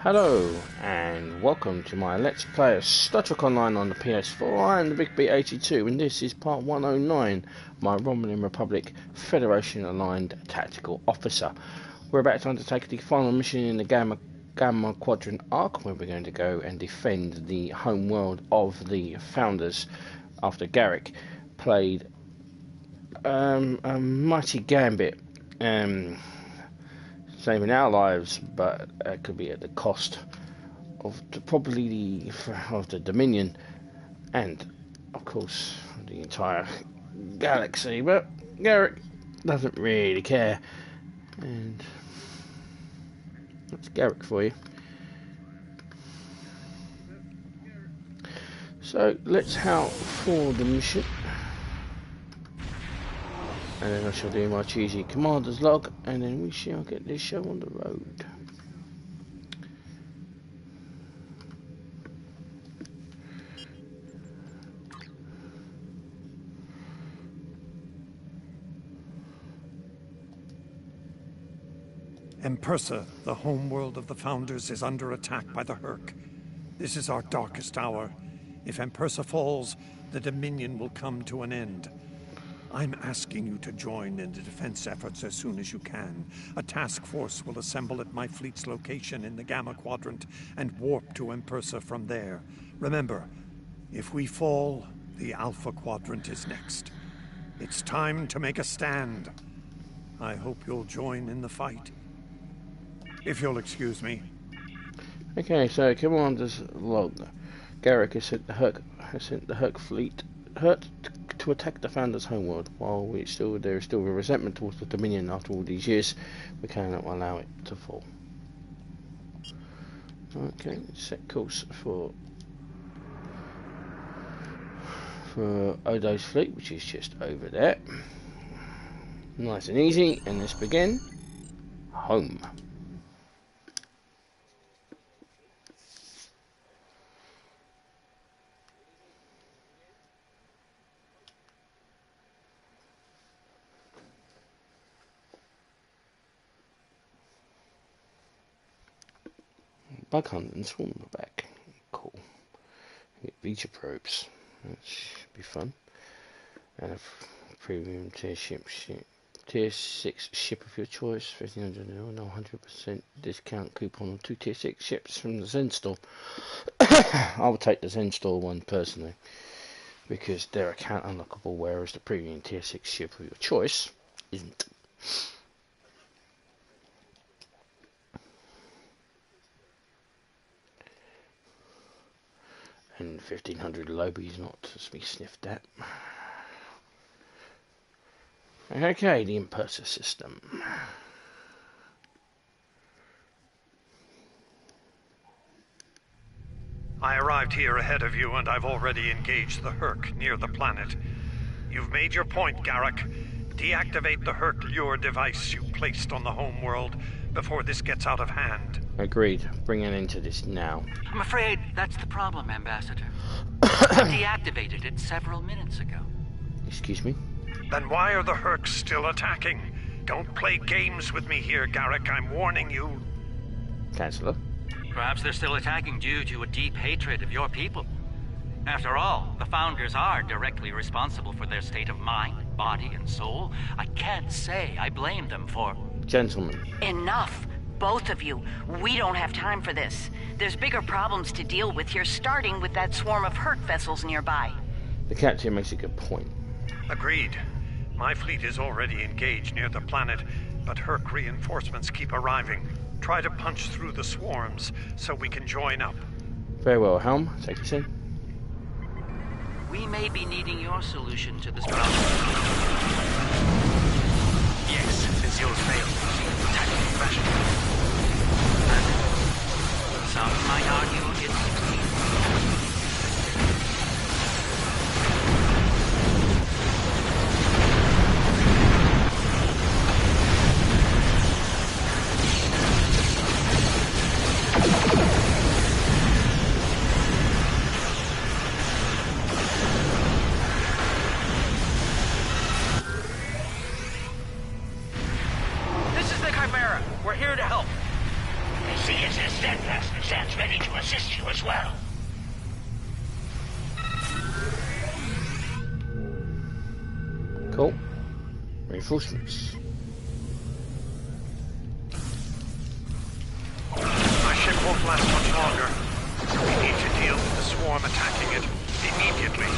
Hello and welcome to my Let's Play of Star Trek Online on the PS4. I am the Big B82 and this is part 109, my Romulan Republic Federation aligned tactical officer. We're about to undertake the final mission in the Gamma Quadrant arc, where we're going to go and defend the home world of the Founders after Garak played a mighty gambit, saving our lives, but it could be at the cost of probably the Dominion and of course the entire galaxy. But Garak doesn't really care, and that's Garak for you. So let's howl for the mission, and then I shall do my cheesy Commaders Log, and then we shall get this show on the road. Empersa, the homeworld of the Founders, is under attack by the Hur'q. This is our darkest hour. If Empersa falls, the Dominion will come to an end. I'm asking you to join in the defense efforts as soon as you can. A task force will assemble at my fleet's location in the Gamma Quadrant and warp to Empersa from there. Remember, if we fall, the Alpha Quadrant is next. It's time to make a stand. I hope you'll join in the fight. If you'll excuse me. Okay, so Commander's Log. Garak has sent the Hur'q fleet to attack the Founders Homeworld. While there is still a resentment towards the Dominion after all these years, we cannot allow it to fall. Okay, set course for Odo's fleet, which is just over there. Nice and easy, and let's begin. Home. Bug hunt and swarm are back. Cool. Get Vita probes. That should be fun. And a premium tier 6 ship of your choice. 1500 no 100% discount coupon on 2 tier 6 ships from the Zen store. I would take the Zen store one personally, because they're account unlockable, whereas the premium tier 6 ship of your choice isn't. And 1500 lobby is not to be sniffed at. Okay, the Empersa system. I arrived here ahead of you, and I've already engaged the Hur'q near the planet. You've made your point, Garak. Deactivate the Hur'q lure device you placed on the homeworld before this gets out of hand. Agreed. Bring an end to this now. I'm afraid that's the problem, Ambassador. I deactivated it several minutes ago. Excuse me? Then why are the Hur'q still attacking? Don't play games with me here, Garak. I'm warning you. Chancellor? Perhaps they're still attacking due to a deep hatred of your people. After all, the Founders are directly responsible for their state of mind, body, and soul. I can't say I blame them for... Gentlemen. Enough! Both of you. We don't have time for this. There's bigger problems to deal with here, starting with that swarm of Hur'q vessels nearby. The captain makes a good point. Agreed. My fleet is already engaged near the planet, but Hur'q reinforcements keep arriving. Try to punch through the swarms so we can join up. Very well, Helm. Take us in. We may be needing your solution to this problem. Yes, since yours failed in tactical fashion. Some might argue it's succeeded. This is the Chimera. We're here to help. See, it's a steadfast. Reinforcements. My ship won't last much longer. We need to deal with the swarm attacking it immediately.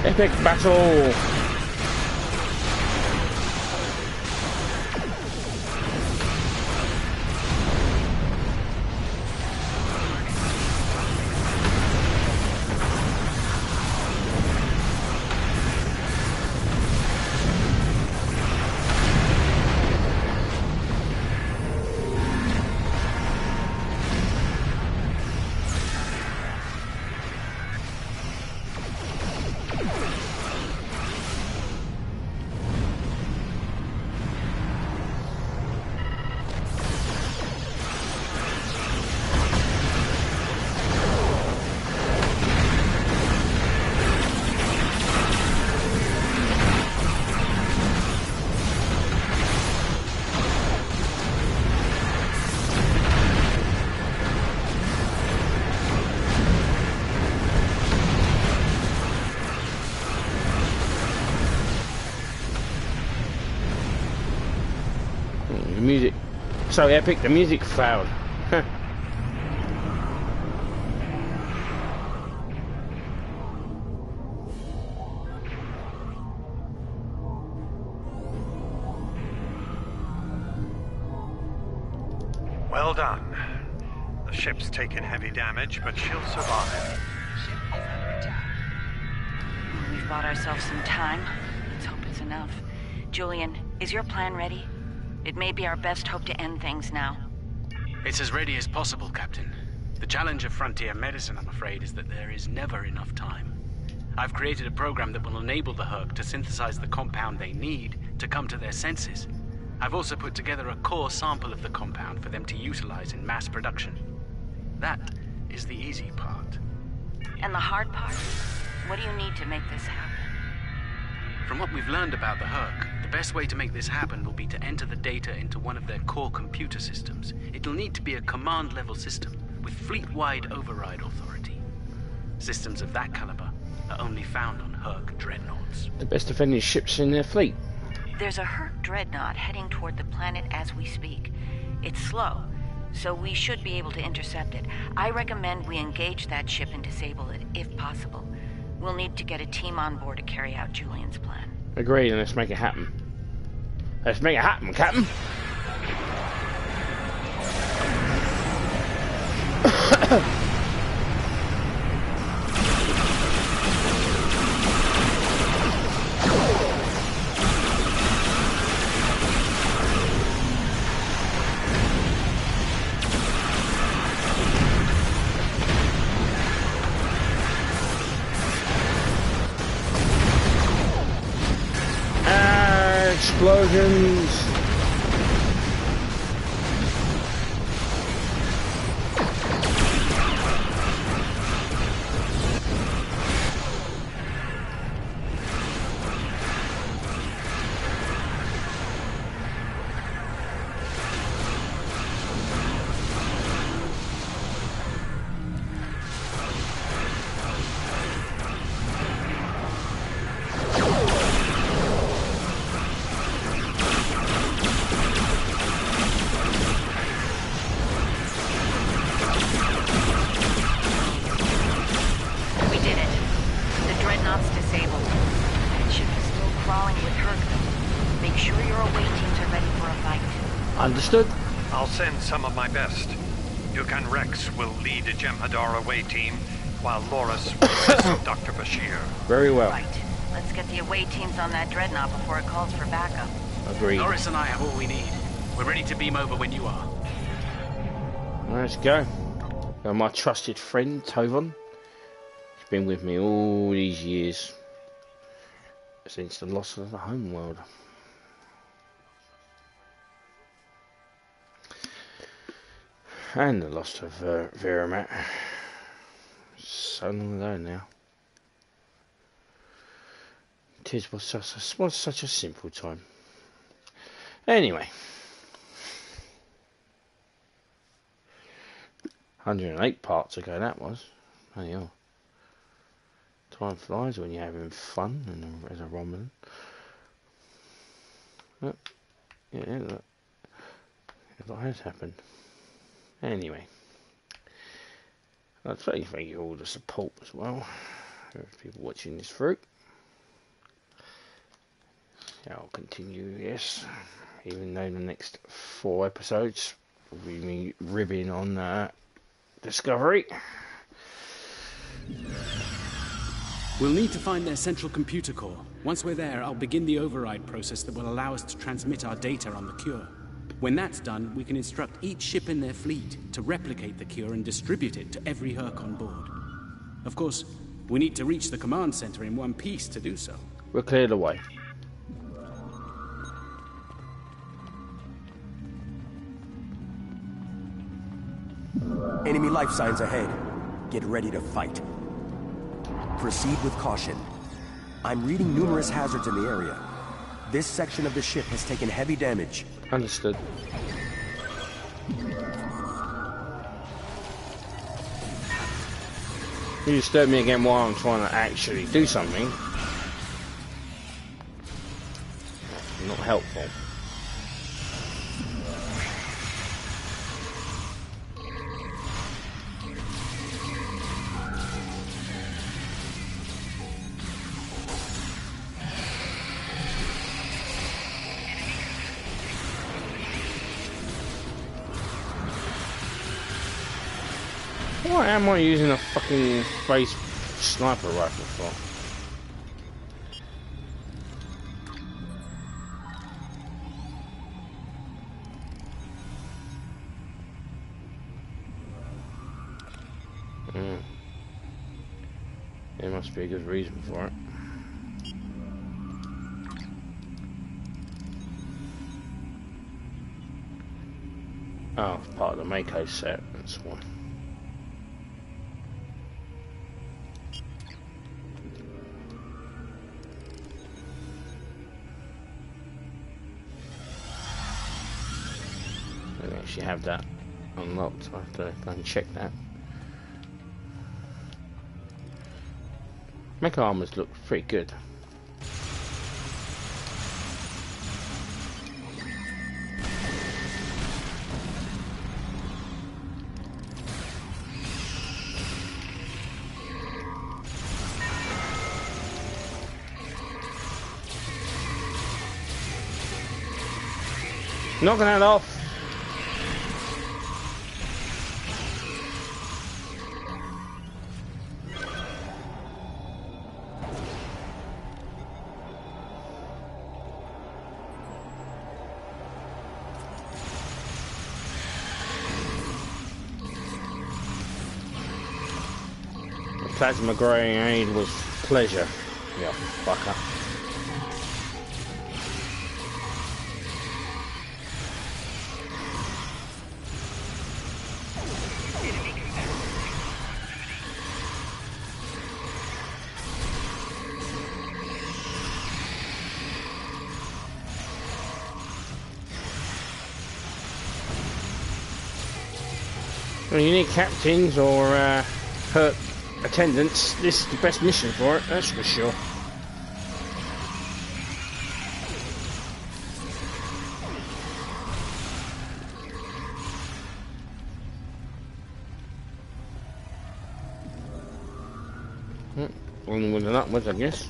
Epic battle! The music, so epic, the music failed. Well done. The ship's taken heavy damage, but she'll survive. We've bought ourselves some time. Let's hope it's enough. Julian, is your plan ready? It may be our best hope to end things now. It's as ready as possible, Captain. The challenge of frontier medicine, I'm afraid, is that there is never enough time. I've created a program that will enable the Hur'q to synthesize the compound they need to come to their senses. I've also put together a core sample of the compound for them to utilize in mass production. That is the easy part. And the hard part? What do you need to make this happen? From what we've learned about the Hur'q, the best way to make this happen will be to enter the data into one of their core computer systems. It'll need to be a command-level system with fleet-wide override authority. Systems of that caliber are only found on Hur'q dreadnoughts. The best defending ships in their fleet. There's a Hur'q dreadnought heading toward the planet as we speak. It's slow, so we should be able to intercept it. I recommend we engage that ship and disable it, if possible. We'll need to get a team on board to carry out Julian's plan. Agreed, and let's make it happen. Let's make it happen, Captain! Explosions! Understood. I'll send some of my best. Dukan Rex will lead a Jem'Hadar away team, while Loris will assist Dr. Bashir. Very well. Right. Let's get the away teams on that dreadnought before it calls for backup. Agreed. Loris and I have all we need. We're ready to beam over when you are. Let's go. Got my trusted friend, Tovon. He's been with me all these years. Since the loss of the Homeworld. And the loss of Veramat. So long ago now. Was such a simple time. Anyway. 108 parts ago that was. Bloody hell. Time flies when you're having fun and as a Romulan. Look. Yeah, look. What has happened? Anyway. I'd say thank you all the support as well. There are people watching this through. I'll continue, yes. Even though the next 4 episodes will be me ribbing on Discovery. We'll need to find their central computer core. Once we're there, I'll begin the override process that will allow us to transmit our data on the cure. When that's done, we can instruct each ship in their fleet to replicate the cure and distribute it to every Hur'q on board. Of course, we need to reach the command center in one piece to do so. We're cleared away. Enemy life signs ahead. Get ready to fight. Proceed with caution. I'm reading numerous hazards in the area. This section of the ship has taken heavy damage. Understood. You disturb me again while I'm trying to actually do something. Not helpful. What am I using a fucking face sniper rifle for? There must be a good reason for it. Oh, it's part of the Mako set, that's why. I don't actually have that unlocked, so I have to go and check that. Mecha armors look pretty good. Knocking that off. Plasma grenade was pleasure. Yeah, fucker. Well, you need captains or Hur'q attendants. This is the best mission for it, that's for sure. Only with an upwards, I guess.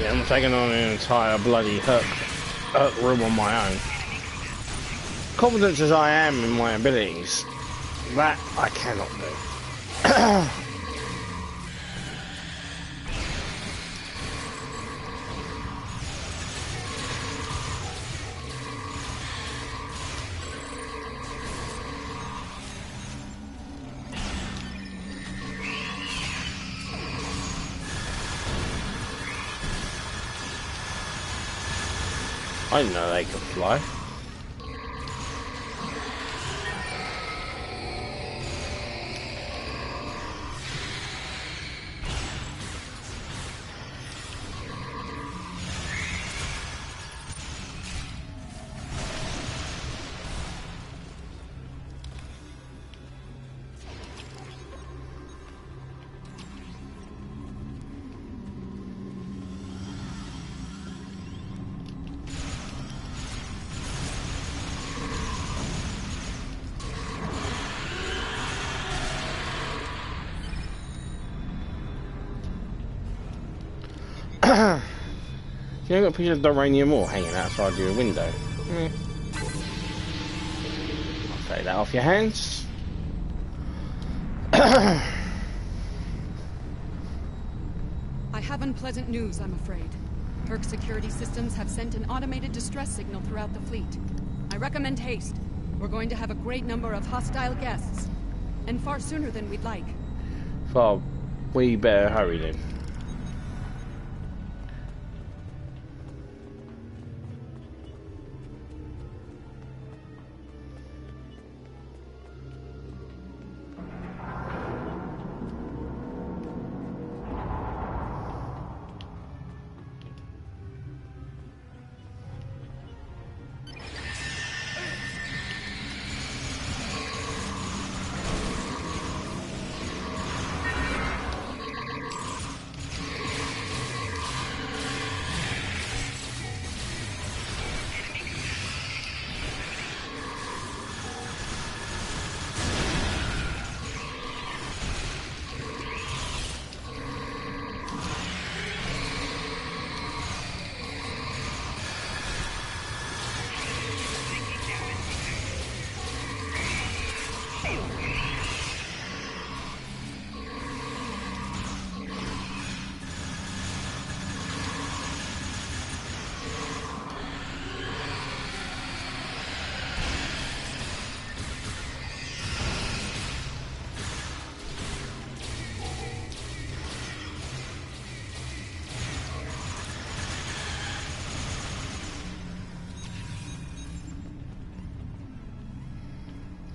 Yeah, I'm taking on an entire bloody Hur'q room on my own. Confident as I am in my abilities, that I cannot do. I didn't know they could fly. You ain't got pictures of Duranium ore hanging outside your window. I'll take that off your hands. I have unpleasant news, I'm afraid. Hur'q security systems have sent an automated distress signal throughout the fleet. I recommend haste. We're going to have a great number of hostile guests. And far sooner than we'd like. Well, we better hurry then.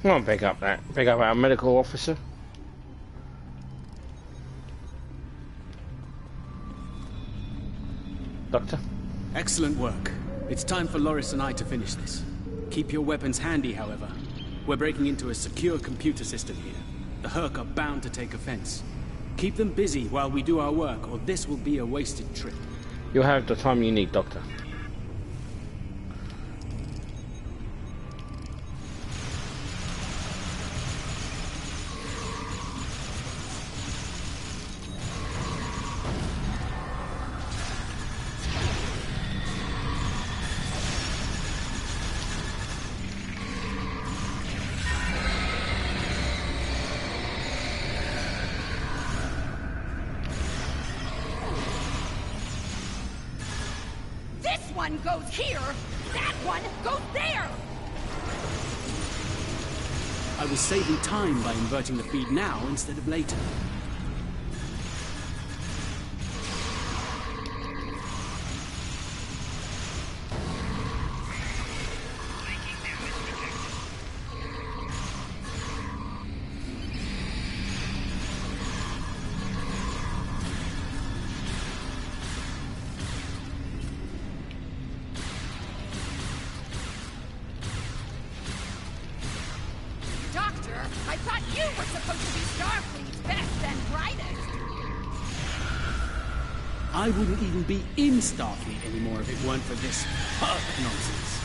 Come on, pick up our medical officer. Doctor? Excellent work. It's time for Loris and I to finish this. Keep your weapons handy, however. We're breaking into a secure computer system here. The Hur'q are bound to take offense. Keep them busy while we do our work, or this will be a wasted trip. You'll have the time you need, Doctor. One goes here, that one goes there! I was saving time by inverting the feed now instead of later. I wouldn't even be in Starfleet anymore if it weren't for this Hur'q nonsense.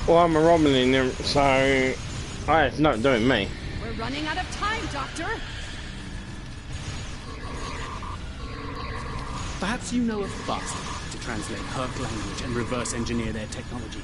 Well, I'm a Romulan, so it's not doing me. We're running out of time, Doctor. Perhaps you know a fast way to translate Hur'q language and reverse engineer their technology.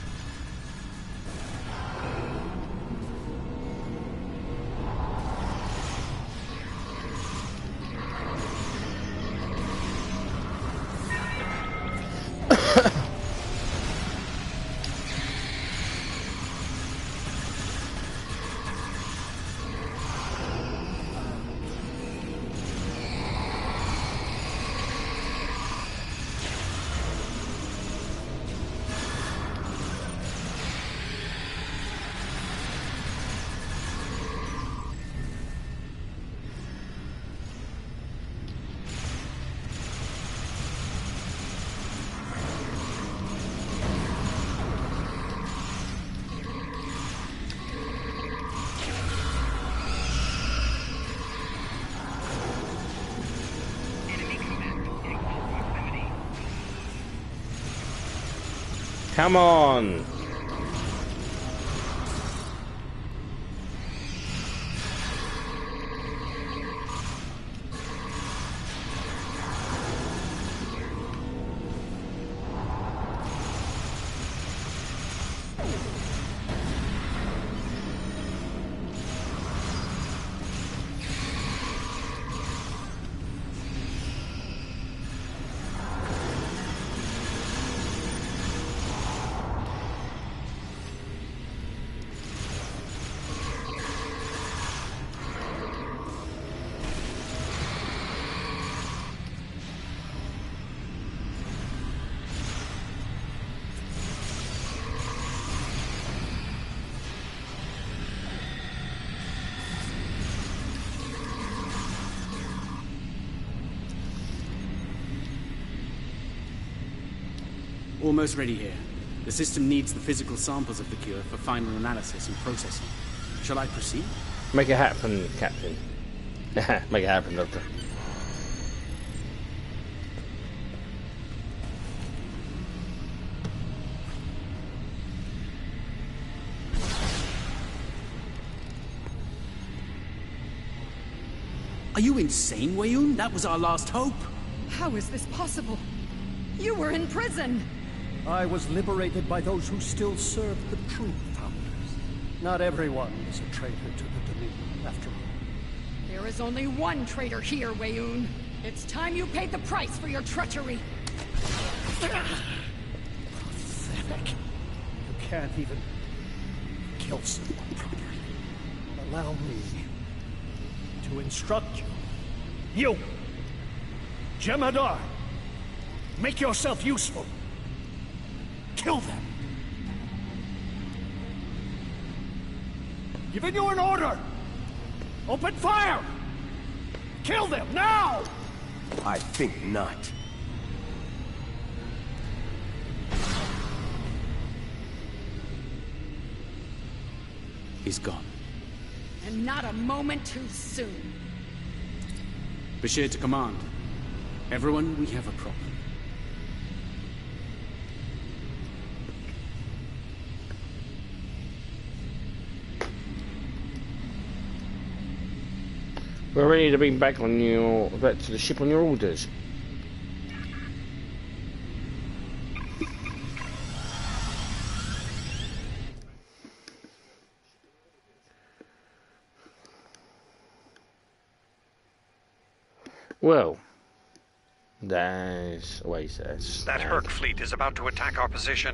Come on! Almost ready here. The system needs the physical samples of the cure for final analysis and processing. Shall I proceed? Make it happen, Captain. Make it happen, Doctor. Are you insane, Weyoun? That was our last hope. How is this possible? You were in prison! I was liberated by those who still serve the true Founders. Not everyone is a traitor to the Dominion, after all. There is only one traitor here, Weyoun. It's time you paid the price for your treachery. Pathetic. You can't even kill someone properly. Allow me to instruct you. You! Jemadar! Make yourself useful. Kill them. Giving you an order. Open fire! Kill them, now! I think not. He's gone. And not a moment too soon. Bashir to command. Everyone, we have a problem. We're ready to be back to the ship on your orders. Well, there's always this. That Hur'q fleet is about to attack our position.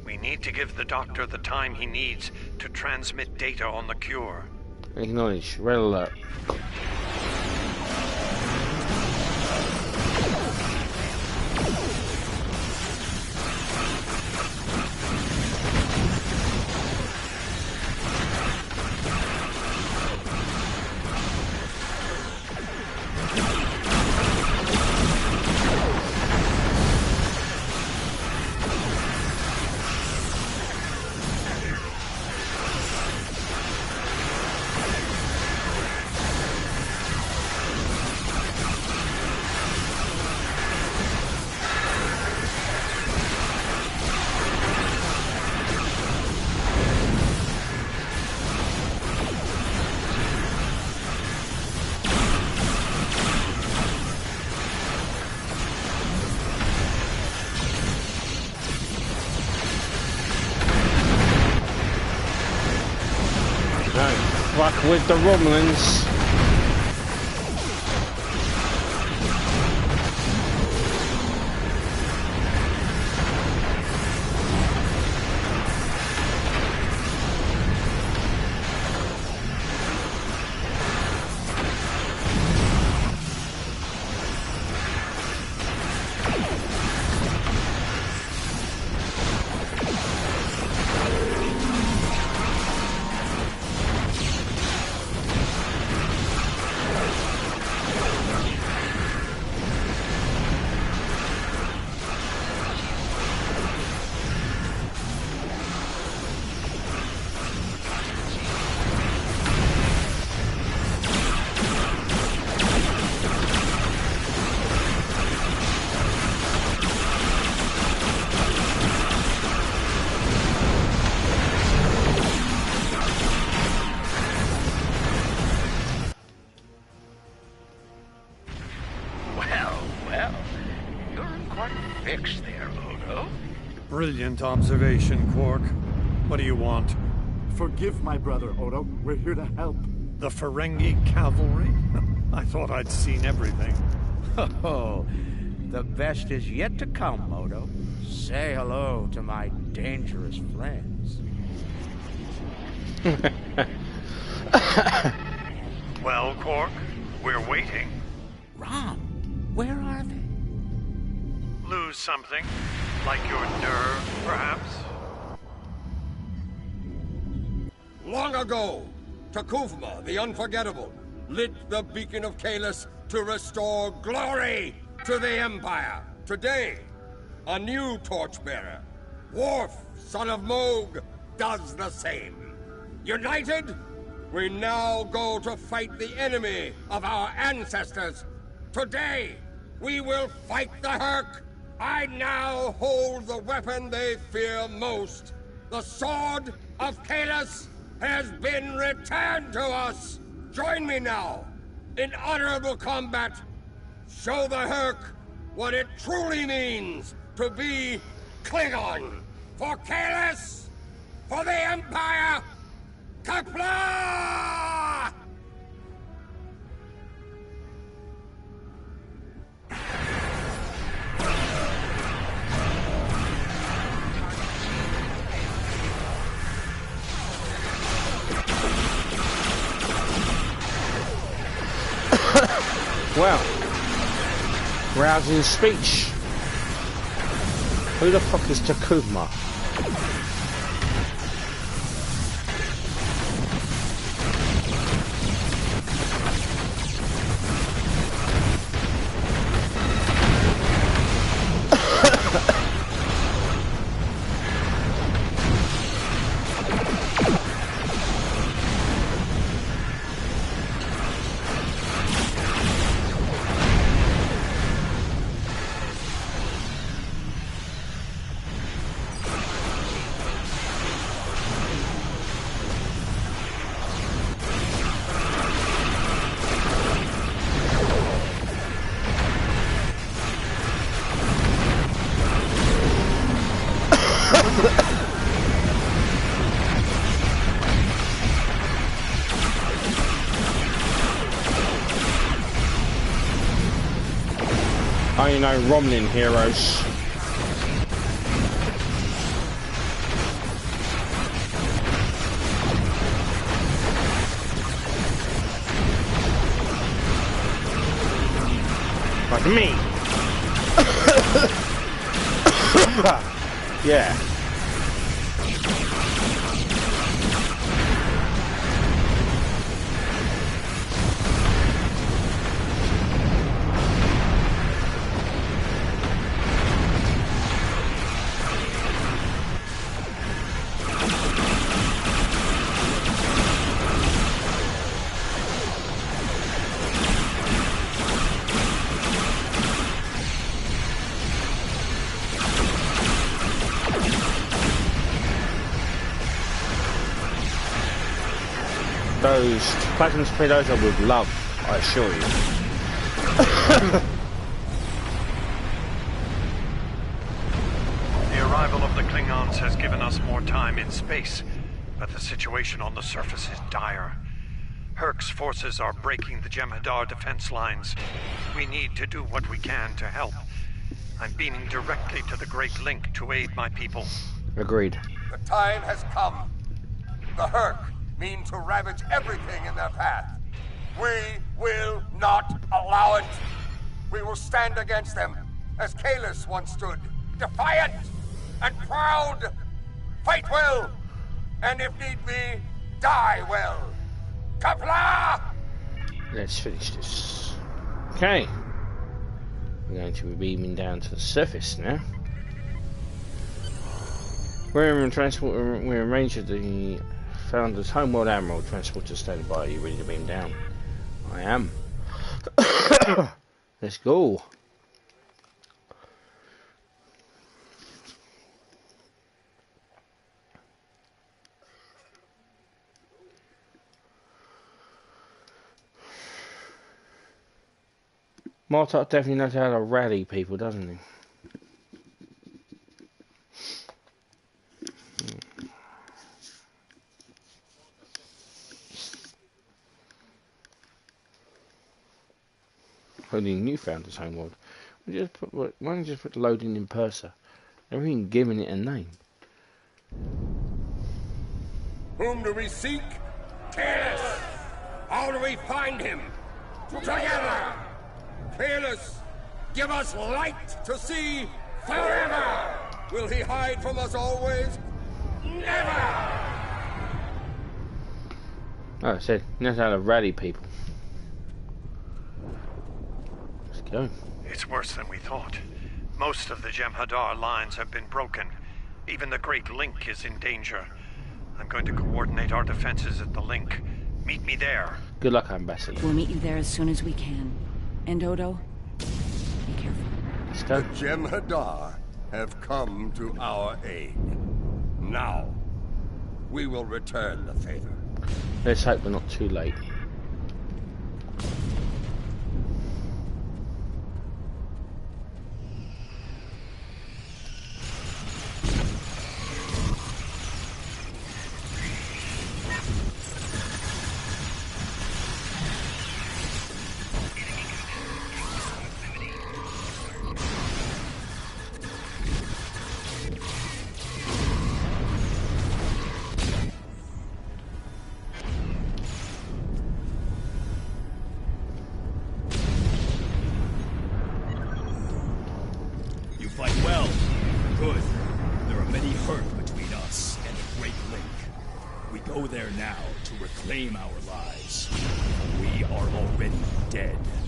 We need to give the Doctor the time he needs to transmit data on the cure. Acknowledge. Red alert. havoc with the Romulans. Brilliant observation, Quark. What do you want? Forgive my brother, Odo. We're here to help. The Ferengi cavalry? I thought I'd seen everything. Oh, the best is yet to come, Odo. Say hello to my dangerous friends. Well, Quark, we're waiting. Rom, where are they? Lose something? Like your nerve, perhaps? Long ago, Takuvma, the Unforgettable, lit the beacon of Kahless to restore glory to the Empire. Today, a new torchbearer, Worf, son of Moog, does the same. United, we now go to fight the enemy of our ancestors. Today, we will fight the Hur'q. I now hold the weapon they fear most. The sword of Kahless has been returned to us. Join me now in honorable combat. Show the Hur'q what it truly means to be Klingon. For Kahless, for the Empire, Kapla! Well, rousing speech. Who the fuck is Takuvma? You know, Romulan heroes. Like me. Yeah. Those plasma torpedoes I would love, I assure you. The arrival of the Klingons has given us more time in space, but the situation on the surface is dire. Hur'q's forces are breaking the Jem'Hadar defense lines. We need to do what we can to help. I'm beaming directly to the Great Link to aid my people. Agreed. The time has come. The Hur'q mean to ravage everything in their path. We will not allow it. We will stand against them, as Kalis once stood, defiant and proud. Fight well, and if need be, die well. Kapla! Let's finish this. Okay. We're going to be beaming down to the surface now. We're in transport. We're in range of the Founders Homeworld Admiral. Transporter standing by. Are you ready to beam down? I am. Let's go. Martok definitely knows how to rally people, doesn't he? Holding new Founders Homeworld. Why don't you just put loading in Purser? Never even giving it a name. Whom do we seek? Kalis! How do we find him? Together! Kalis, give us light to see forever! Will he hide from us always? Never! Oh, I said, knows how to rally people. Let's go. It's worse than we thought. Most of the Jem'Hadar lines have been broken. Even the Great Link is in danger. I'm going to coordinate our defenses at the link. Meet me there. Good luck, Ambassador. We'll meet you there as soon as we can. And Odo, be careful. Let's go. The Jem'Hadar have come to our aid. Now, we will return the favor. Let's hope we're not too late.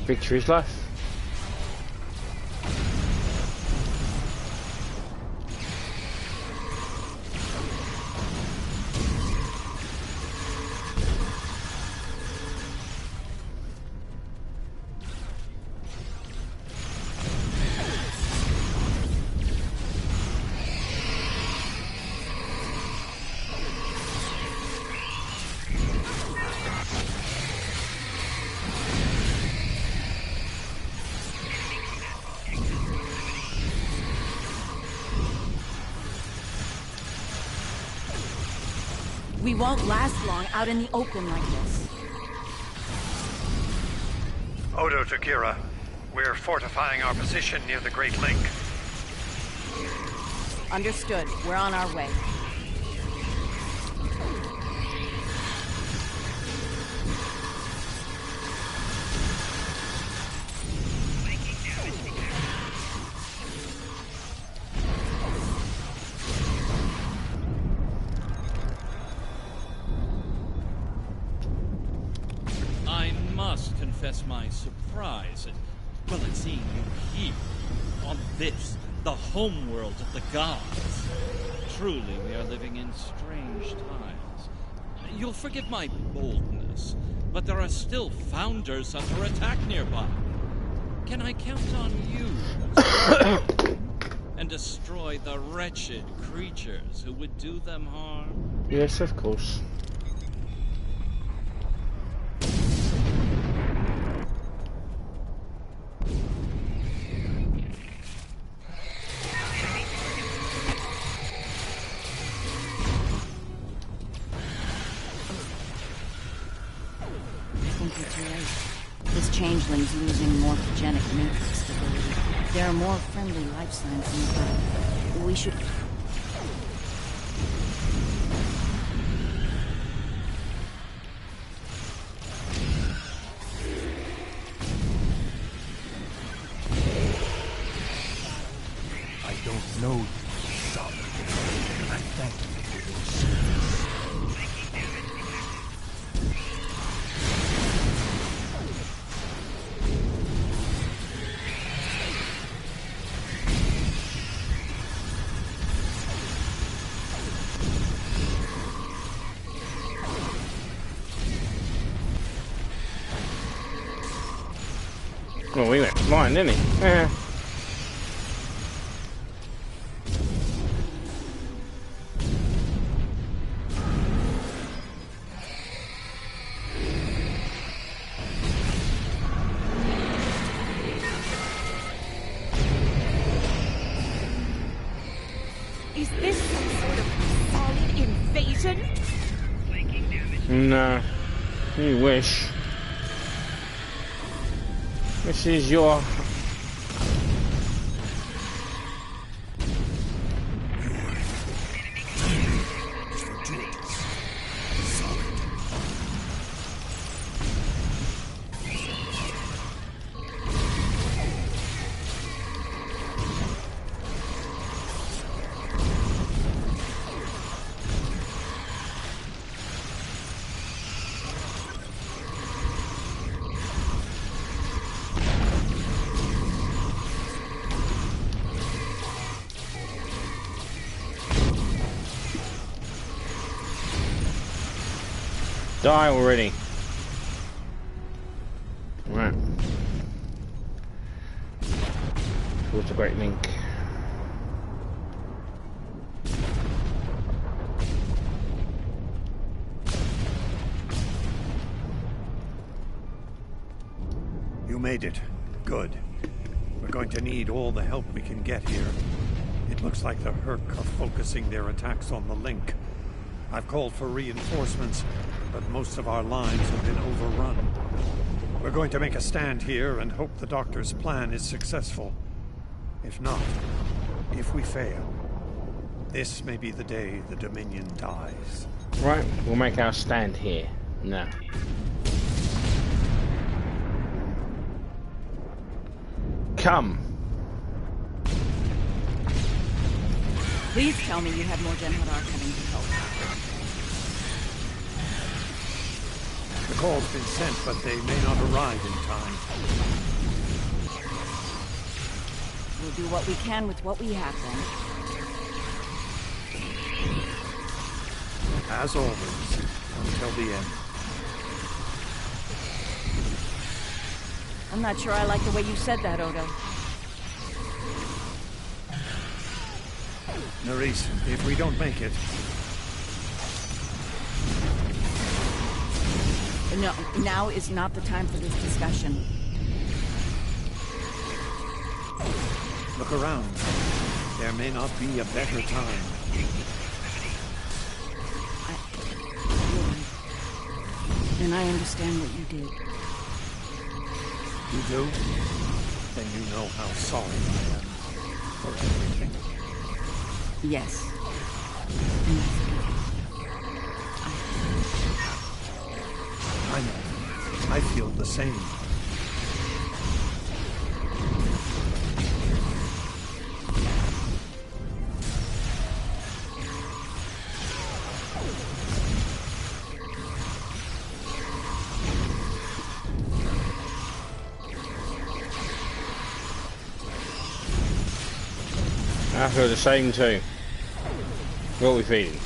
Victory's life. We won't last long out in the open like this. Odo to Kira. We're fortifying our position near the Great Link. Understood. We're on our way. My surprise at seeing you here on this, the homeworld of the gods. Truly, we are living in strange times. You'll forgive my boldness, but there are still Founders under attack nearby. Can I count on you and destroy the wretched creatures who would do them harm? Yes, of course. these changelings losing morphogenic matrix stability. There are more friendly life signs nearby. We should... I don't know you, son. I thank you for your service. Well, we went flying, didn't he? Yeah. Is this some sort of solid invasion? No. You wish. This is your... Die already. Right. Towards the Great Link. You made it. Good. We're going to need all the help we can get here. It looks like the Hur'q are focusing their attacks on the link. I've called for reinforcements, but most of our lines have been overrun. We're going to make a stand here and hope the Doctor's plan is successful. If not, if we fail, this may be the day the Dominion dies. Right, we'll make our stand here. No. Come. Please tell me you have more Jem'Hadar coming to help. The call's been sent, but they may not arrive in time. We'll do what we can with what we have, then. As always, until the end. I'm not sure I like the way you said that, Odo. Nerys, if we don't make it... No, now is not the time for this discussion. Look around. There may not be a better time. And I understand what you did. You do? Then you know how sorry I am for everything. Yes. I know. I feel the same. I feel the same too. What are we feeding?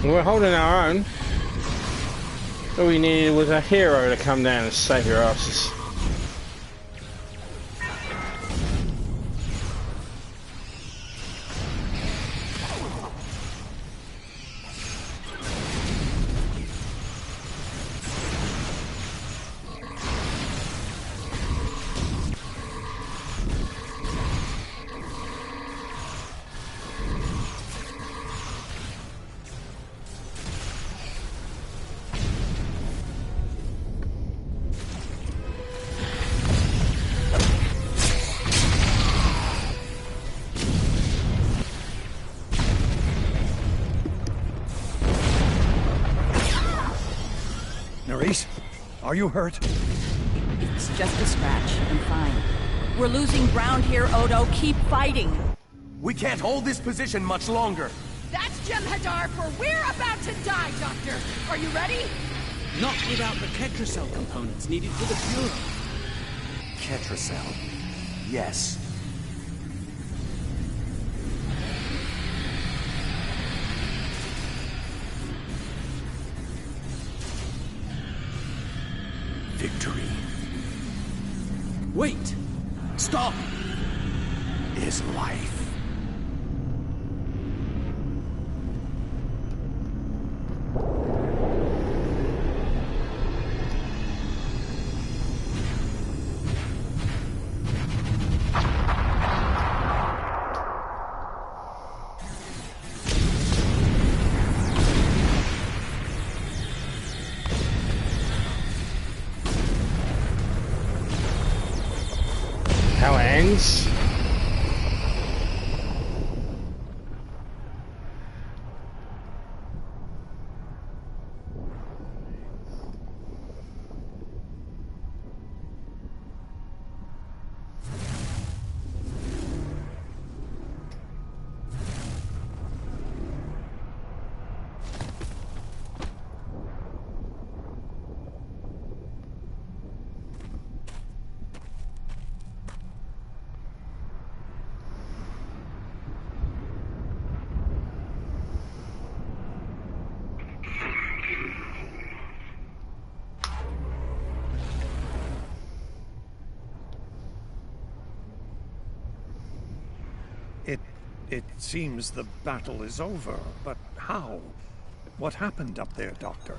We're holding our own. All we needed was a hero to come down and save your asses. Are you hurt? It's just a scratch. I'm fine. We're losing ground here, Odo. Keep fighting. We can't hold this position much longer. That's Jem'Hadar, for we're about to die, Doctor. Are you ready? Not without the Ketracell components needed for the cure. Ketracell. Yes. Victory. Wait! Stop! Is life. How it ends? It seems the battle is over, but how? What happened up there, Doctor?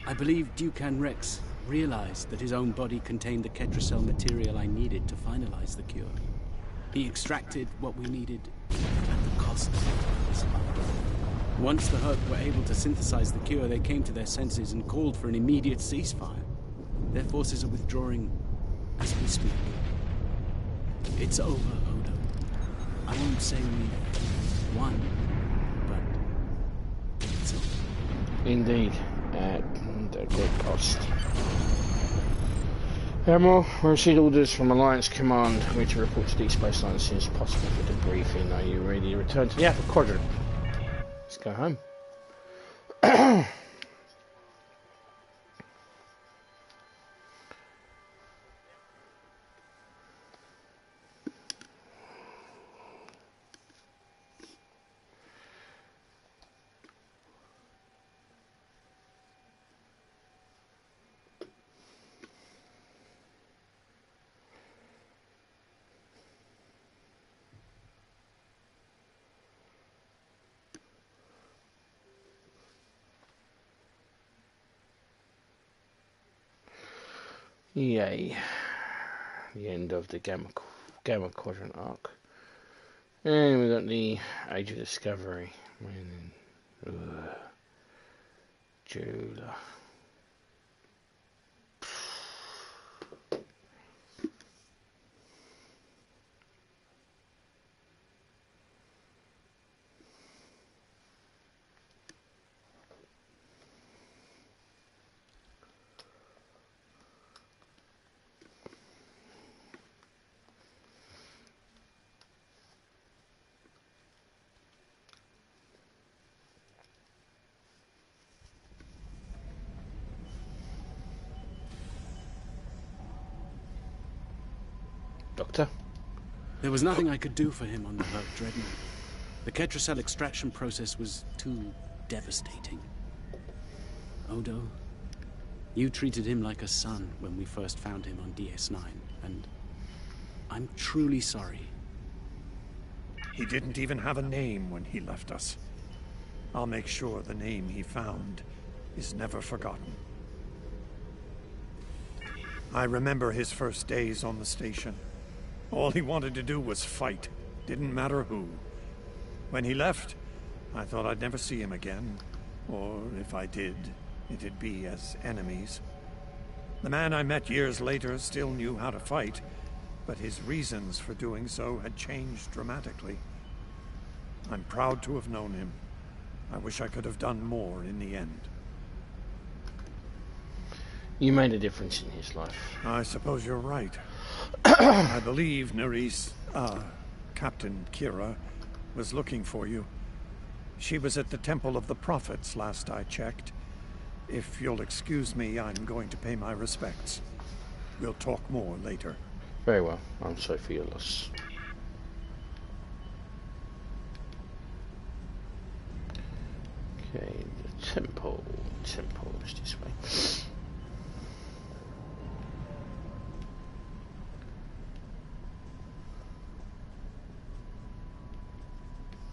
I believe Dukan Rex realized that his own body contained the Ketracell material I needed to finalize the cure. He extracted what we needed at the cost of his life. Once the Hur'q were able to synthesize the cure, they came to their senses and called for an immediate ceasefire. Their forces are withdrawing as we speak. It's over, Odo. I won't say we won, but it's over. Indeed, at a great cost. Admiral, we received orders from Alliance Command. We need to report to Deep Space Line as soon as possible for debriefing. Are you ready to return to the Alpha Quadrant? Let's go home. Yay. The end of the Gamma Quadrant arc. And we got the Age of Discovery. Jula. Doctor? There was nothing I could do for him on the Hur'q Dreadnought. The Ketracell extraction process was too devastating. Odo, you treated him like a son when we first found him on DS9, and I'm truly sorry. He didn't even have a name when he left us. I'll make sure the name he found is never forgotten. I remember his first days on the station. All he wanted to do was fight. Didn't matter who. When he left, I thought I'd never see him again. Or if I did, it'd be as enemies. The man I met years later still knew how to fight, but his reasons for doing so had changed dramatically. I'm proud to have known him. I wish I could have done more in the end. You made a difference in his life. I suppose you're right. I believe Captain Kira was looking for you. She was at the Temple of the Prophets last I checked. If you'll excuse me, I'm going to pay my respects. We'll talk more later. Very well. I'm sorry for your loss. Okay, the temple. Temple is this way.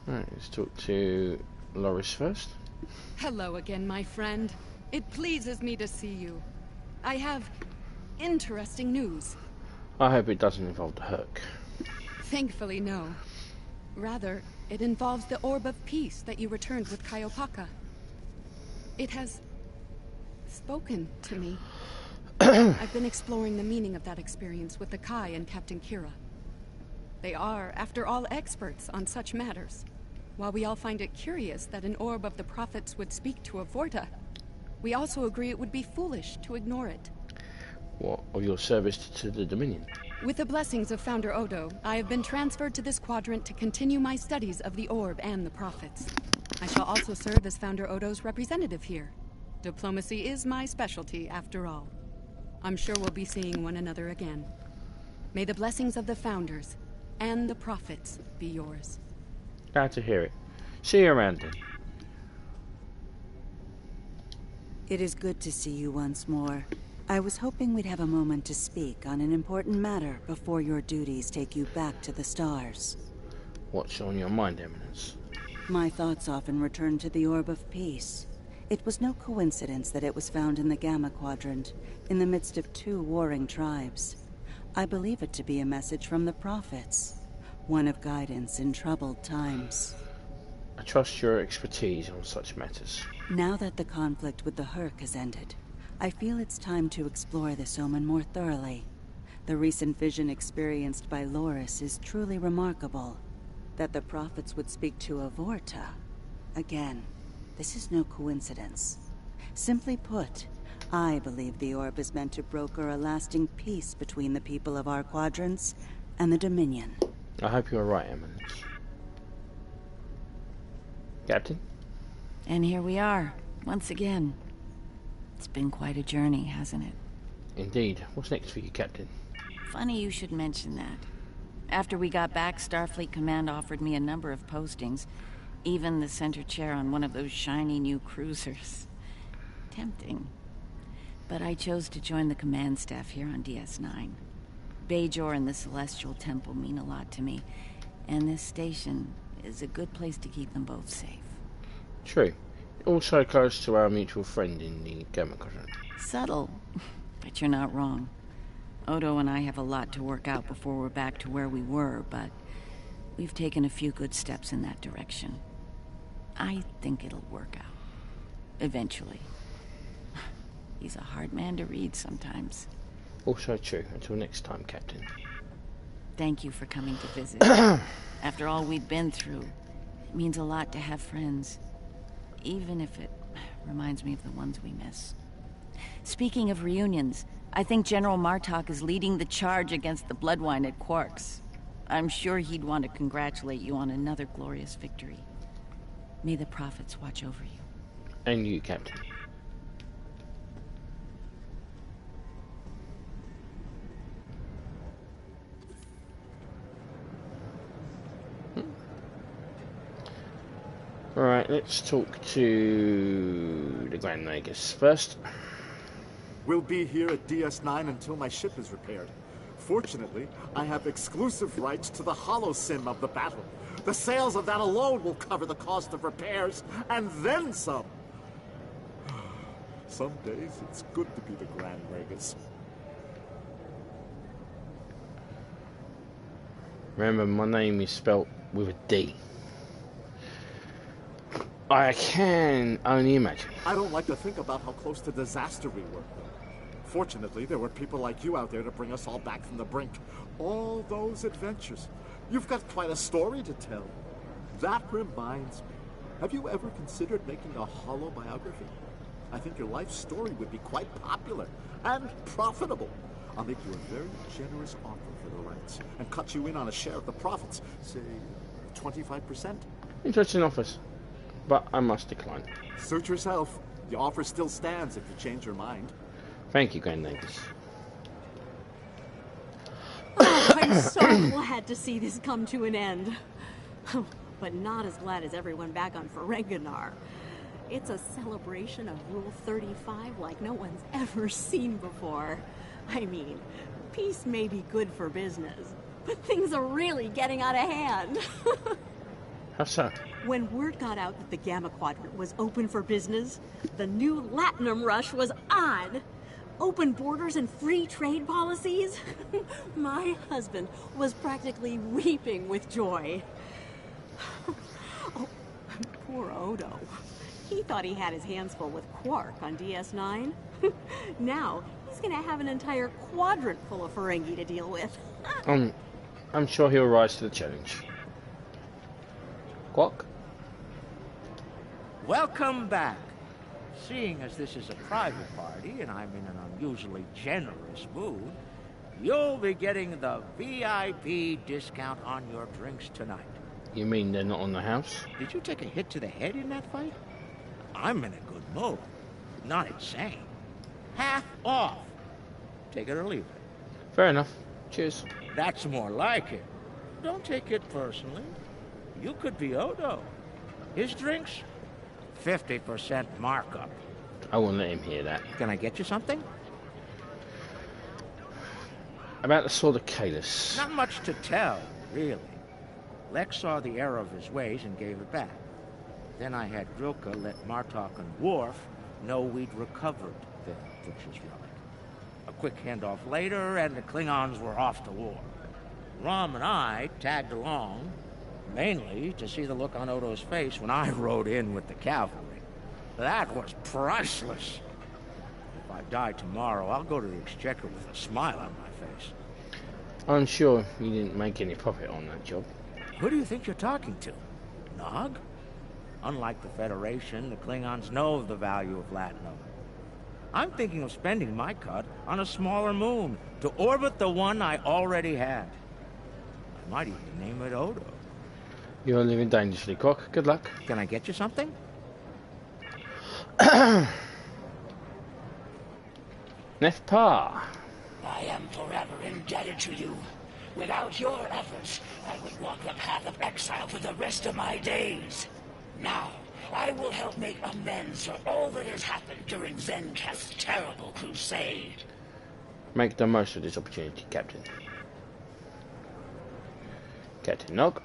Alright, let's talk to Loris first. Hello again, my friend. It pleases me to see you. I have interesting news. I hope it doesn't involve the Hur'q. Thankfully, no. Rather, it involves the Orb of Peace that you returned with Kaiopaka. It has spoken to me. I've been exploring the meaning of that experience with the Kai and Captain Kira. They are, after all, experts on such matters. While we all find it curious that an Orb of the Prophets would speak to a Vorta, we also agree it would be foolish to ignore it. What, of your service to the Dominion? With the blessings of Founder Odo, I have been transferred to this quadrant to continue my studies of the Orb and the Prophets. I shall also serve as Founder Odo's representative here. Diplomacy is my specialty, after all. I'm sure we'll be seeing one another again. May the blessings of the Founders and the Prophets be yours. Glad to hear it. See you around then. It is good to see you once more. I was hoping we'd have a moment to speak on an important matter before your duties take you back to the stars. What's on your mind, Eminence? My thoughts often return to the Orb of Peace. It was no coincidence that it was found in the Gamma Quadrant, in the midst of two warring tribes. I believe it to be a message from the Prophets, one of guidance in troubled times. I trust your expertise on such matters. Now that the conflict with the Hur'q has ended, I feel it's time to explore this omen more thoroughly. The recent vision experienced by Loris is truly remarkable. That the Prophets would speak to a Vorta. Again, this is no coincidence. Simply put, I believe the Orb is meant to broker a lasting peace between the people of our quadrants and the Dominion. I hope you're right, Eminence. Captain? And here we are, once again. It's been quite a journey, hasn't it? Indeed. What's next for you, Captain? Funny you should mention that. After we got back, Starfleet Command offered me a number of postings. Even the center chair on one of those shiny new cruisers. Tempting. But I chose to join the command staff here on DS9. Bajor and the Celestial Temple mean a lot to me, and this station is a good place to keep them both safe. True. Also close to our mutual friend in the Gamma Quadrant. Subtle, but you're not wrong. Odo and I have a lot to work out before we're back to where we were, but we've taken a few good steps in that direction. I think it'll work out. Eventually. He's a hard man to read sometimes. Also true. Until next time, Captain. Thank you for coming to visit. After all we've been through, it means a lot to have friends. Even if it reminds me of the ones we miss. Speaking of reunions, I think General Martok is leading the charge against the Bloodwine at Quark's. I'm sure he'd want to congratulate you on another glorious victory. May the Prophets watch over you. And you, Captain. Right, let's talk to the Grand Nagus first. We'll be here at DS9 until my ship is repaired. Fortunately, I have exclusive rights to the holo-sim of the battle. The sales of that alone will cover the cost of repairs, and then some. Some days, it's good to be the Grand Nagus. Remember, my name is spelt with a D. I can only imagine. I don't like to think about how close to disaster we were, though. Fortunately, there were people like you out there to bring us all back from the brink. All those adventures. You've got quite a story to tell. That reminds me. Have you ever considered making a holo biography? I think your life story would be quite popular and profitable. I'll make you a very generous offer for the rights and cut you in on a share of the profits, say 25%. Interesting offers, but I must decline. Suit yourself. The offer still stands if you change your mind. Thank you, Grand Nagus. Oh, I'm so glad to see this come to an end. But not as glad as everyone back on Ferenginar. It's a celebration of Rule 35 like no one's ever seen before. I mean, peace may be good for business, but things are really getting out of hand. How so? When word got out that the Gamma Quadrant was open for business, the new Latinum rush was on. Open borders and free trade policies? My husband was practically weeping with joy. Oh, poor Odo. He thought he had his hands full with Quark on DS9. Now, he's gonna have an entire quadrant full of Ferengi to deal with. I'm sure he'll rise to the challenge. Quark? Welcome back. Seeing as this is a private party and I'm in an unusually generous mood, you'll be getting the VIP discount on your drinks tonight. You mean they're not on the house? Did you take a hit to the head in that fight? I'm in a good mood. Not insane. Half off. Take it or leave it. Fair enough. Cheers. That's more like it. Don't take it personally. You could be Odo. His drinks, 50% markup. I won't let him hear that. Can I get you something? About the Sword of Kalis. Not much to tell, really. Lex saw the error of his ways and gave it back. Then I had Hur'q let Martok and Worf know we'd recovered the precious relic. A quick handoff later, and the Klingons were off to war. Rom and I tagged along, mainly to see the look on Odo's face when I rode in with the cavalry. That was priceless. If I die tomorrow, I'll go to the Exchequer with a smile on my face. I'm sure you didn't make any profit on that job. Who do you think you're talking to? Nog? Unlike the Federation, the Klingons know the value of Latinum. I'm thinking of spending my cut on a smaller moon to orbit the one I already had. I might even name it Odo. You're living dangerously, Quark. Good luck. Can I get you something? Nefpa. I am forever indebted to you. Without your efforts, I would walk the path of exile for the rest of my days. Now, I will help make amends for all that has happened during Zencast's terrible crusade. Make the most of this opportunity, Captain. Captain Nog.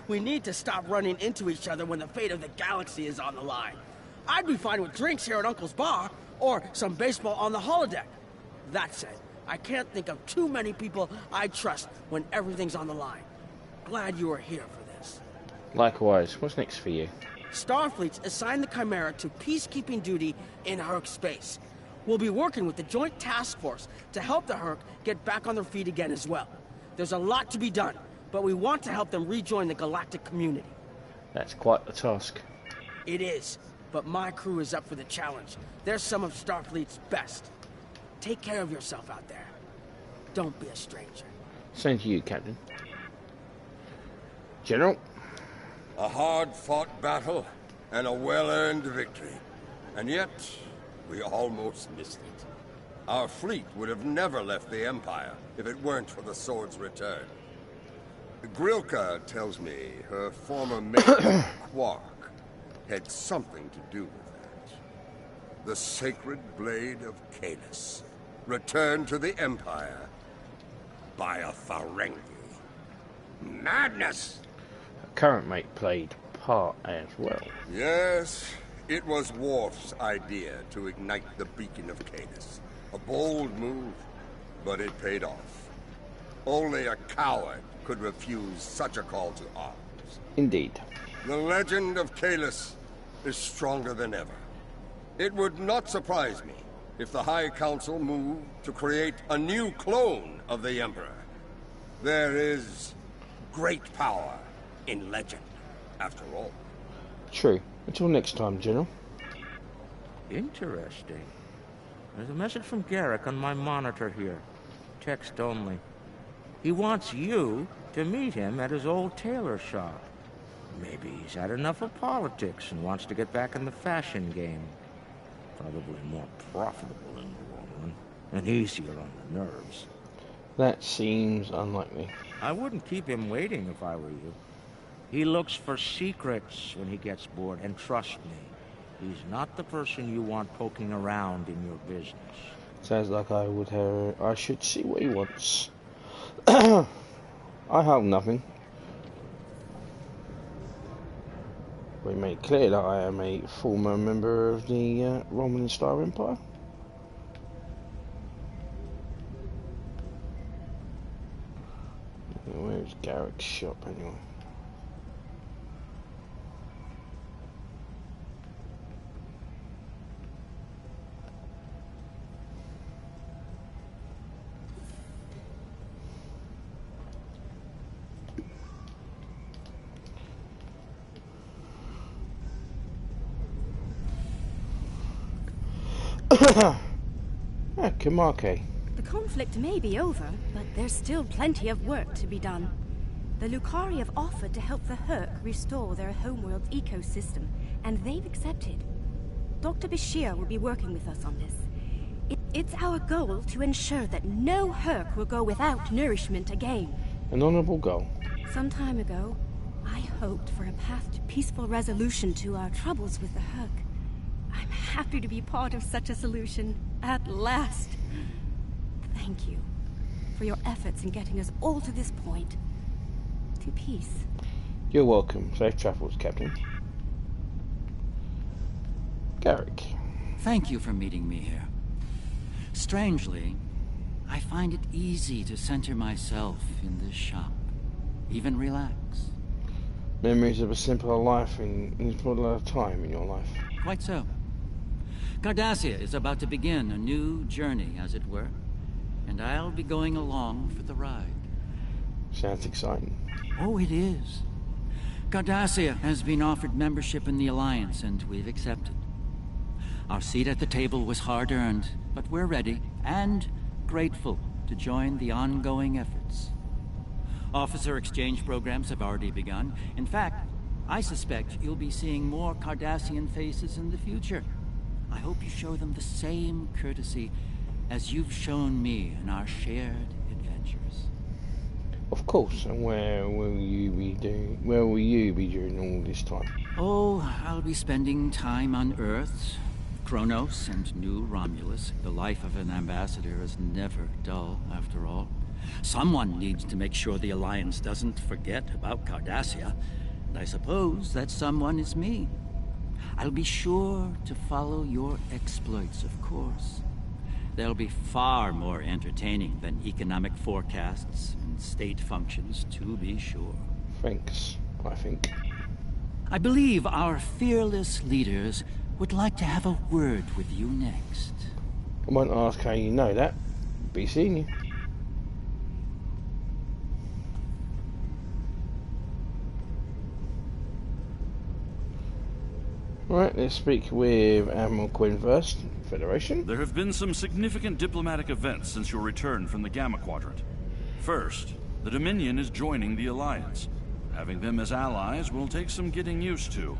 We need to stop running into each other when the fate of the galaxy is on the line. I'd be fine with drinks here at Uncle's bar, or some baseball on the holodeck. That said, I can't think of too many people I trust when everything's on the line. Glad you are here for this. Likewise. What's next for you? Starfleet's assigned the Chimera to peacekeeping duty in Hur'q space. We'll be working with the Joint Task Force to help the Hur'q get back on their feet again as well. There's a lot to be done, but we want to help them rejoin the galactic community. That's quite the task. It is, but my crew is up for the challenge. They're some of Starfleet's best. Take care of yourself out there. Don't be a stranger. Same to you, Captain. General? A hard-fought battle and a well-earned victory. And yet, we almost missed it. Our fleet would have never left the Empire if it weren't for the sword's return. Grilka tells me her former mate, Quark, had something to do with that. The sacred blade of Kalis, returned to the Empire by a Ferengi. Madness! A current mate played part as well. Yes, it was Worf's idea to ignite the beacon of Kalis. A bold move, but it paid off. Only a coward could refuse such a call to arms. Indeed. The legend of Kalis is stronger than ever. It would not surprise me if the High Council moved to create a new clone of the Emperor. There is great power in legend, after all. True. Until next time, General. Interesting. There's a message from Garak on my monitor here. Text only. He wants you to meet him at his old tailor shop. Maybe he's had enough of politics and wants to get back in the fashion game. Probably more profitable in the long run, and easier on the nerves. That seems unlikely. I wouldn't keep him waiting if I were you. He looks for secrets when he gets bored, and trust me, he's not the person you want poking around in your business. Sounds like I should see what he wants. I hope nothing. We made clear that I am a former member of the Romulan Star Empire. Where's Garak's shop anyway? Kamake. The conflict may be over, but there's still plenty of work to be done. The Lukari have offered to help the Hur'q restore their homeworld's ecosystem, and they've accepted. Dr. Bashir will be working with us on this. It's our goal to ensure that no Hur'q will go without nourishment again. An honorable goal. Some time ago, I hoped for a path to peaceful resolution to our troubles with the Hur'q. I'm happy to be part of such a solution, at last. Thank you for your efforts in getting us all to this point. To peace. You're welcome. Safe travels, Captain. Garak. Thank you for meeting me here. Strangely, I find it easy to center myself in this shop. Even relax. Memories of a simpler life in this model of time in your life. Quite so. Cardassia is about to begin a new journey, as it were, and I'll be going along for the ride. Sounds exciting. Oh, it is. Cardassia has been offered membership in the Alliance, and we've accepted. Our seat at the table was hard-earned, but we're ready and grateful to join the ongoing efforts. Officer exchange programs have already begun. In fact, I suspect you'll be seeing more Cardassian faces in the future. I hope you show them the same courtesy as you've shown me in our shared adventures. Of course. And where will you be during all this time? Oh, I'll be spending time on Earth, Kronos, and New Romulus. The life of an ambassador is never dull, after all. Someone needs to make sure the Alliance doesn't forget about Cardassia, and I suppose that someone is me. I'll be sure to follow your exploits, of course. They'll be far more entertaining than economic forecasts and state functions, to be sure. Thanks, I think. I believe our fearless leaders would like to have a word with you next. I won't ask how you know that. Be seeing you. Right, let's speak with Admiral Quinn first. Federation. There have been some significant diplomatic events since your return from the Gamma Quadrant. First, the Dominion is joining the Alliance. Having them as allies will take some getting used to,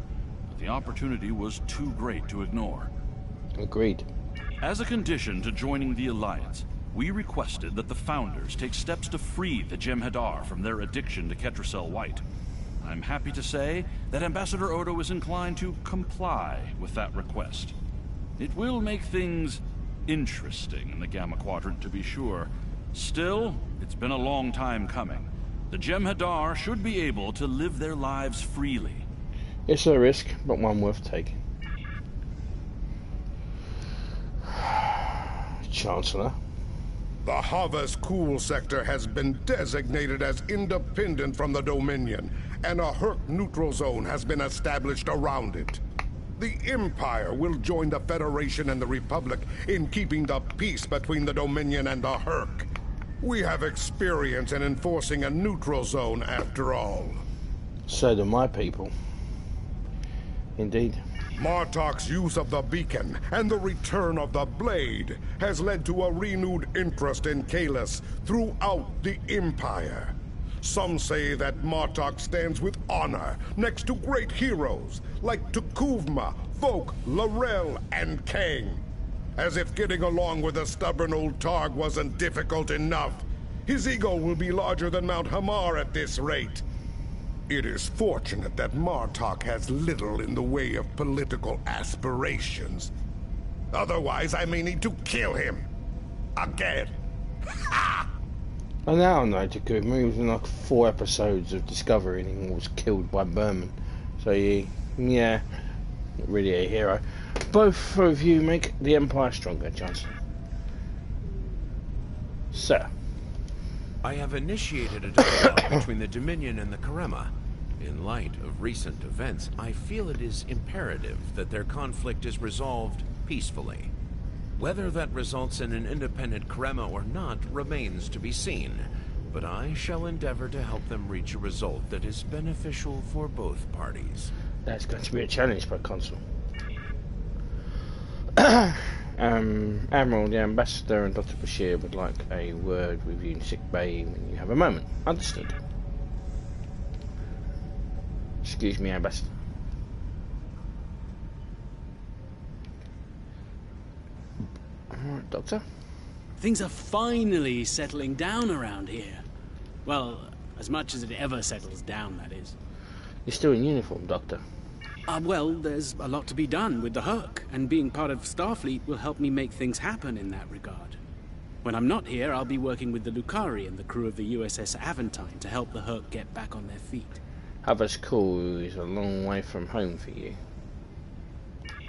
but the opportunity was too great to ignore. Agreed. As a condition to joining the Alliance, we requested that the Founders take steps to free the Jem'Hadar from their addiction to Ketracel White. I'm happy to say that Ambassador Odo is inclined to comply with that request. It will make things interesting in the Gamma Quadrant, to be sure. Still, it's been a long time coming. The Jem'Hadar should be able to live their lives freely. It's a risk, but one worth taking. Chancellor. The Harvest Cool sector has been designated as independent from the Dominion, and a Hur'q neutral zone has been established around it. The Empire will join the Federation and the Republic in keeping the peace between the Dominion and the Hur'q. We have experience in enforcing a neutral zone after all. So do my people. Indeed. Martok's use of the beacon and the return of the blade has led to a renewed interest in Kahless throughout the Empire. Some say that Martok stands with honor next to great heroes like Tukuvma, Volk, L'Rell, and Kang. As if getting along with the stubborn old Targ wasn't difficult enough, his ego will be larger than Mount Hamar at this rate. It is fortunate that Martok has little in the way of political aspirations. Otherwise, I may need to kill him. Again. I now know Takuma. He was in like 4 episodes of Discovery and he was killed by Berman. So yeah, not really a hero. Both of you make the Empire stronger, Chancellor. Sir. I have initiated a dialogue between the Dominion and the Karema. In light of recent events, I feel it is imperative that their conflict is resolved peacefully. Whether that results in an independent Karema or not remains to be seen, but I shall endeavor to help them reach a result that is beneficial for both parties. That's going to be a challenge by Consul. Admiral, the Ambassador and Dr. Bashir would like a word with you in sick bay when you have a moment. Understood. Excuse me, Ambassador. Alright, Doctor. Things are finally settling down around here. Well, as much as it ever settles down, that is. You're still in uniform, Doctor. Well, there's a lot to be done with the Hur'q, and being part of Starfleet will help me make things happen in that regard. When I'm not here, I'll be working with the Lucari and the crew of the USS Aventine to help the Hur'q get back on their feet. Harvest Cool is a long way from home for you.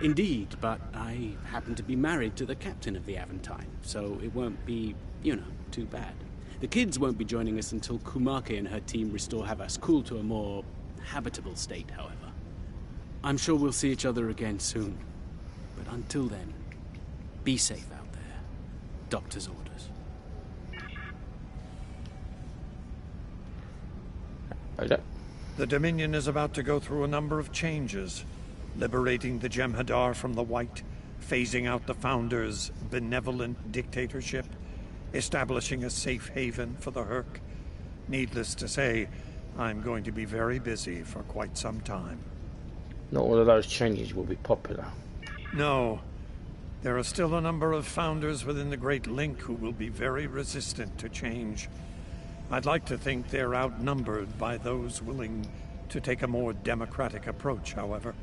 Indeed, but I happen to be married to the captain of the Aventine, so it won't be, too bad. The kids won't be joining us until Kumake and her team restore Havas Cool to a more habitable state, however. I'm sure we'll see each other again soon. But until then, be safe out there. Doctor's orders. The Dominion is about to go through a number of changes, liberating the Jem'Hadar from the White, phasing out the Founders' benevolent dictatorship, establishing a safe haven for the Hur'q. Needless to say, I'm going to be very busy for quite some time. Not all of those changes will be popular. No. There are still a number of Founders within the Great Link who will be very resistant to change. I'd like to think they're outnumbered by those willing to take a more democratic approach, however.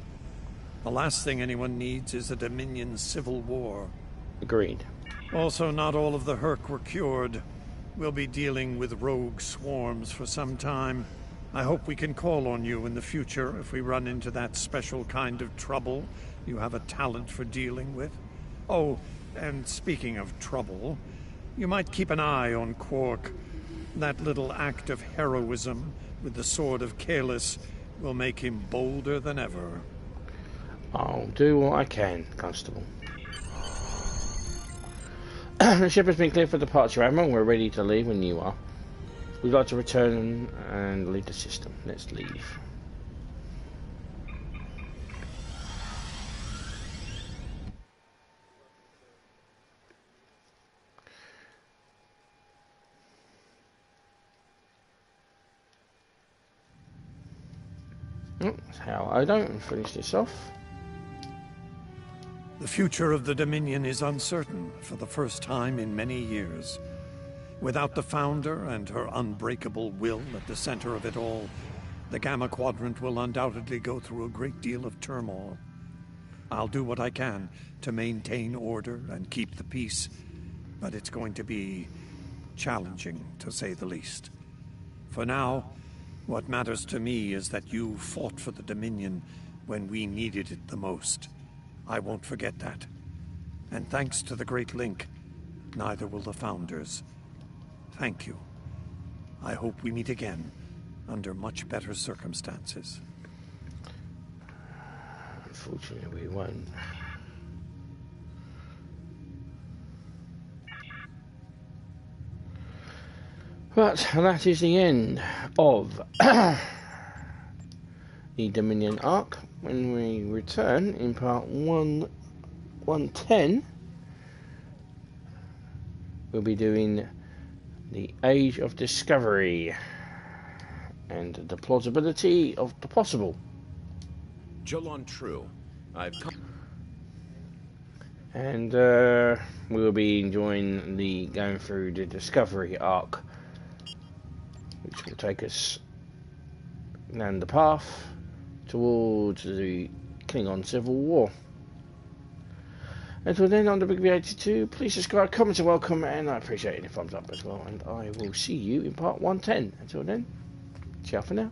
The last thing anyone needs is a Dominion civil war. Agreed. Also, not all of the Hur'q were cured. We'll be dealing with rogue swarms for some time. I hope we can call on you in the future if we run into that special kind of trouble you have a talent for dealing with. Oh, and speaking of trouble, you might keep an eye on Quark. That little act of heroism with the sword of Kahless will make him bolder than ever. I'll do what I can, Constable. The ship has been cleared for departure, Admiral. We're ready to leave when you are. We'd like to return and leave the system. Let's leave. That's how I don't finish this off. The future of the Dominion is uncertain for the first time in many years. Without the Founder and her unbreakable will at the center of it all, The Gamma Quadrant will undoubtedly go through a great deal of turmoil. I'll do what I can to maintain order and keep the peace, but it's going to be challenging, to say the least. For now, what matters to me is that you fought for the Dominion when we needed it the most. I won't forget that. And thanks to the Great Link, neither will the Founders. Thank you. I hope we meet again, under much better circumstances. Unfortunately, we won't. But that is the end of the Dominion arc. When we return in part 110, we'll be doing the Age of Discovery and the plausibility of the possible. Jolon True, I've come. And we'll be enjoying going through the Discovery arc, which will take us down the path towards the Klingon Civil War. Until then, I'm the Big V82. Please subscribe, comment, and welcome, and I appreciate any thumbs up as well. And I will see you in part 110. Until then, ciao for now.